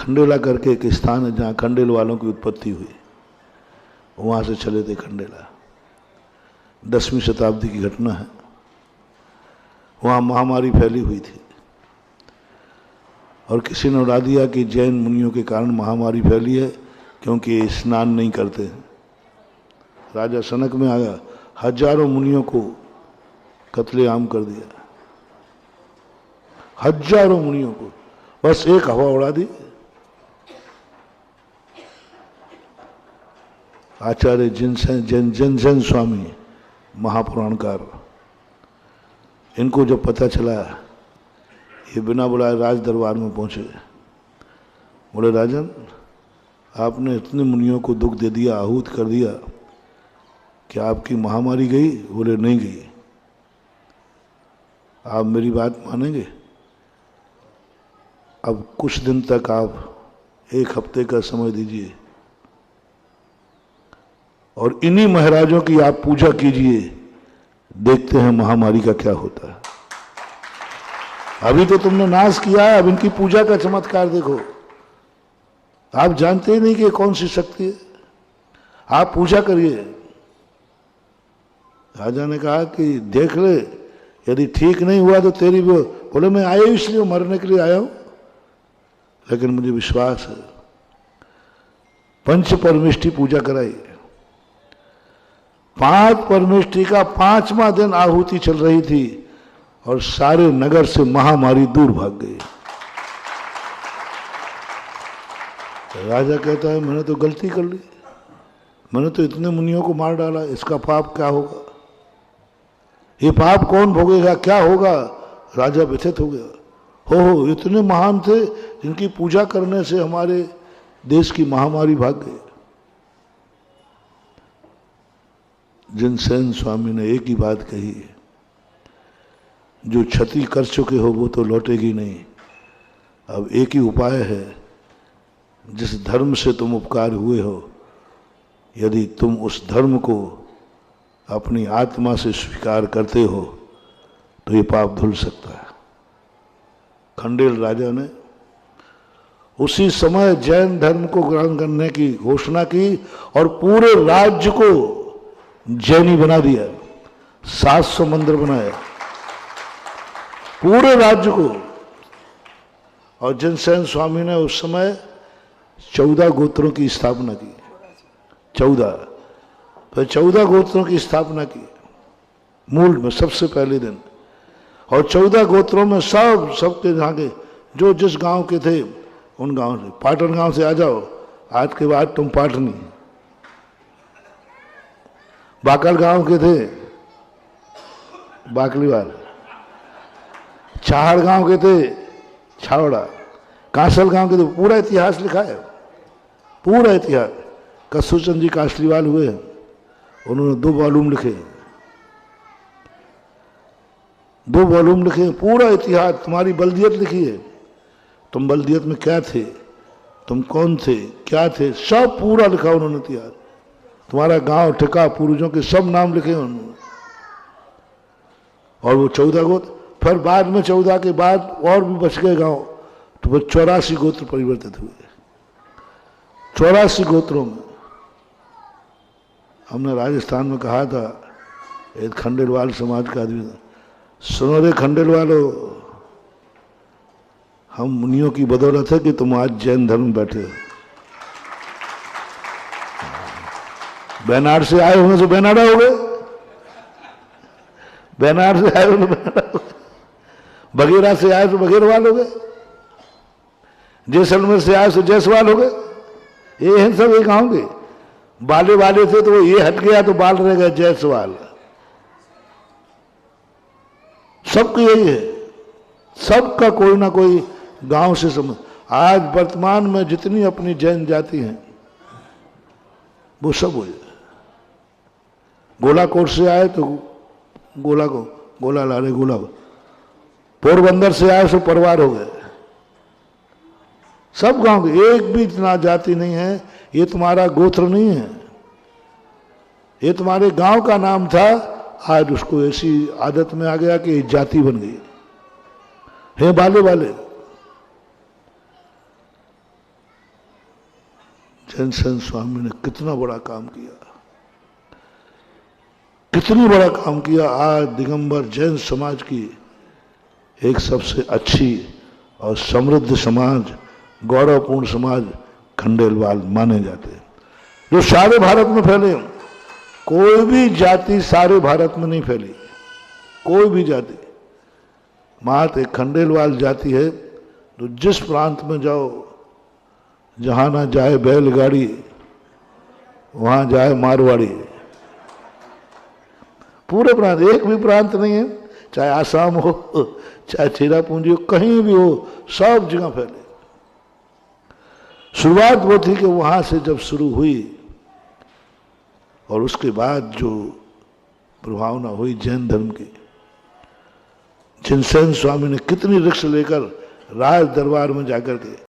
खंडेला करके एक स्थान है जहाँ खंडेल वालों की उत्पत्ति हुई, वहाँ से चले थे खंडेला। 10वीं शताब्दी की घटना है। वहाँ महामारी फैली हुई थी और किसी ने उड़ा दिया कि जैन मुनियों के कारण महामारी फैली है क्योंकि ये स्नान नहीं करते हैं। राजा सनक में आया, हजारों मुनियों को कत्लेआम कर दिया, हजारों मुनियों को, बस एक हवा उड़ा दी। आचार्य जन स्वामी महापुराणकार, इनको जब पता चला, ये बिना बुलाए राज दरबार में पहुंचे। बोले राजन, आपने इतने मुनियों को दुख दे दिया, आहूत कर दिया, क्या आपकी महामारी गई? बोले नहीं गई। आप मेरी बात मानेंगे? अब कुछ दिन तक आप 1 हफ्ते का समय दीजिए और इन्हीं महाराजों की आप पूजा कीजिए, देखते हैं महामारी का क्या होता है। अभी तो तुमने नाश किया है, अब इनकी पूजा का चमत्कार देखो। आप जानते ही नहीं कि कौन सी शक्ति है, आप पूजा करिए। राजा ने कहा कि देख ले, यदि ठीक नहीं हुआ तो तेरी वो। बोले मैं आया इसलिए, मरने के लिए आया हूं, लेकिन मुझे विश्वास है। पंच परमेष्ठी पूजा कराई। 5 परमेष्ठी का 5वां दिन आहुति चल रही थी और सारे नगर से महामारी दूर भाग गई। राजा कहता है मैंने तो गलती कर ली, मैंने तो इतने मुनियों को मार डाला, इसका पाप क्या होगा? ये पाप कौन भोगेगा, क्या होगा? राजा व्यथित हो गया। हो इतने महान थे जिनकी पूजा करने से हमारे देश की महामारी भाग गई। जिनसेन स्वामी ने एक ही बात कही, जो क्षति कर चुके हो वो तो लौटेगी नहीं। अब एक ही उपाय है, जिस धर्म से तुम उपकार हुए हो, यदि तुम उस धर्म को अपनी आत्मा से स्वीकार करते हो तो ये पाप धुल सकता है। खंडेल राजा ने उसी समय जैन धर्म को ग्रहण करने की घोषणा की और पूरे राज्य को जैनी बना दिया। 700 मंदिर बनाए पूरे राज्य को। और जिनसेन स्वामी ने उस समय 14 गोत्रों की स्थापना की। 14 गोत्रों की स्थापना की मूल में सबसे पहले दिन। और 14 गोत्रों में सबके जहाँ के जो जिस गांव के थे उन गांव से, पाटन गांव से आ जाओ, आज के बाद तुम पाटनी। बाकल गांव के थे बाकलीवाल, चाहड़ गांव के थे छावड़ा, कांसल गांव के थे। पूरा इतिहास लिखा है, पूरा इतिहास। कस्तूरचंद जी कासलीवाल हुए, उन्होंने 2 वॉल्यूम लिखे, 2 वॉल्यूम लिखे। पूरा इतिहास, तुम्हारी बल्दियत लिखी है, तुम बल्दियत में क्या थे, तुम कौन थे, क्या थे, सब पूरा लिखा उन्होंने इतिहास। तुम्हारा गांव ठिका, पूर्वजों के सब नाम लिखे उन्होंने। और वो 14 गोत्र, फिर बाद में 14 के बाद और भी बच गए गांव, तो वो 84 गोत्र परिवर्तित हुए। 84 गोत्रों में। हमने राजस्थान में कहा था, एक खंडेलवाल समाज का आदमी था, सुनो रे खंडेलवालो, हम मुनियों की बदौलत है कि तुम आज जैन धर्म में बैठे हो। बेनार से आए होंगे तो बेनाडा हो गए, बेनार से आए हो तो बेनाडा हो गए, बघेरा से आए तो बघेरवाल हो गए, जैसलमेर से आए तो जयसवाल हो गए। ये हैं सब एक गाँव के। बाले वाले थे तो वो ये हट गया तो बाल रह गए जयसवाल। सबका यही है, सबका कोई ना कोई गांव से संबंध। आज वर्तमान में जितनी अपनी जैन जाति हैं वो सब हो जाए। गोलाकोट से आए तो गोला को गोला ला रहे, गोला को। पोरबंदर से आए तो परिवार हो गए। सब गांव के, एक भी इतना जाति नहीं है। ये तुम्हारा गोत्र नहीं है, ये तुम्हारे गांव का नाम था, आज उसको ऐसी आदत में आ गया कि जाति बन गई है। बाले वाले जैनसेन स्वामी ने कितना बड़ा काम किया, कितनी बड़ा काम किया। आज दिगंबर जैन समाज की एक सबसे अच्छी और समृद्ध समाज, गौरवपूर्ण समाज खंडेलवाल माने जाते हैं, जो सारे भारत में फैले। कोई भी जाति सारे भारत में नहीं फैली, कोई भी जाति। मात्र एक खंडेलवाल जाति है तो जिस प्रांत में जाओ, जहां ना जाए बैलगाड़ी वहां जाए मारवाड़ी। पूरे प्रांत, एक भी प्रांत नहीं है, चाहे आसाम हो, चाहे चेरापूंजी हो, कहीं भी हो, सब जगह फैले। शुरुआत वो थी कि वहां से जब शुरू हुई और उसके बाद जो प्रभावना हुई जैन धर्म की, जैनसेन स्वामी ने कितनी रिक्स लेकर राज दरबार में जाकर के